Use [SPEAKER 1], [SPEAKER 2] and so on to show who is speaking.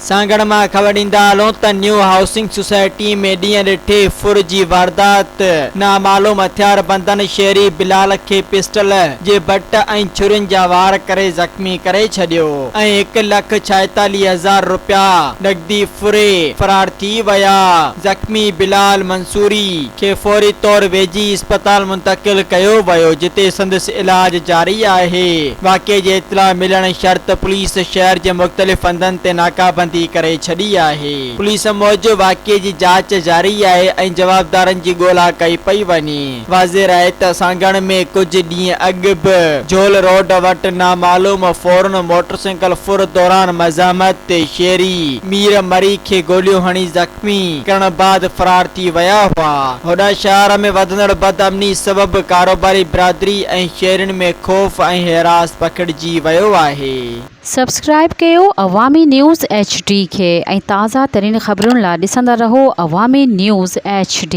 [SPEAKER 1] सांगड़ मां ख़बर ॾींदा हलूं त न्यू हाउसिंग सोसाइटी में ॾींहं ॾिठे फुर जी वारदात। नामालूम हथियार बंदन शहरी बिलाल खे पिस्टल जे बट ऐं छुरियुनि जा वार करे ज़ख़्मी करे छॾियो ऐं 1,46,000 रुपया नगदी फुरे फरार थी विया। ज़ख़्मी बिलाल मंसूरी खे फौरी तौर वेझी अस्पताल मुंतकिल कयो वियो, जिते संदसि इलाज जारी आहे। वाक़े जी इतला मिलण शर्त पुलिस शहर जे मुख़्तलिफ़ हंधनि ते नाकाबंदी करे छॾी आहे। पुलिस मौजूदु वाक़े जी जांच जारी आहे ऐं जवाबदारनि जी ॻोल्हा कई पई वञे। वाज़ेह आहे त सांगड़ में कुछ ॾींहं अॻु बि झोल रोड वटि नामालूम फौरन मोटरसाइकिल फुर दौरान मज़ामत ते शहरी मीर मरी खे गोलियूं हणी ज़ख़्मी करण बाद फरार थी विया हुआ। होॾा शहर में वधंदड़ बदअमनी सबबि कारोबारी बिरादरी ऐं शहरियुनि में ख़ौफ़ ऐं हिरास पखिड़िजी वियो आहे।
[SPEAKER 2] सब्सक्राइब कयो अवामी न्यूज़ HD खे ऐं ताज़ा तरीन ख़बरुनि लाइ ॾिसंदा रहो अवामी न्यूज़ HD।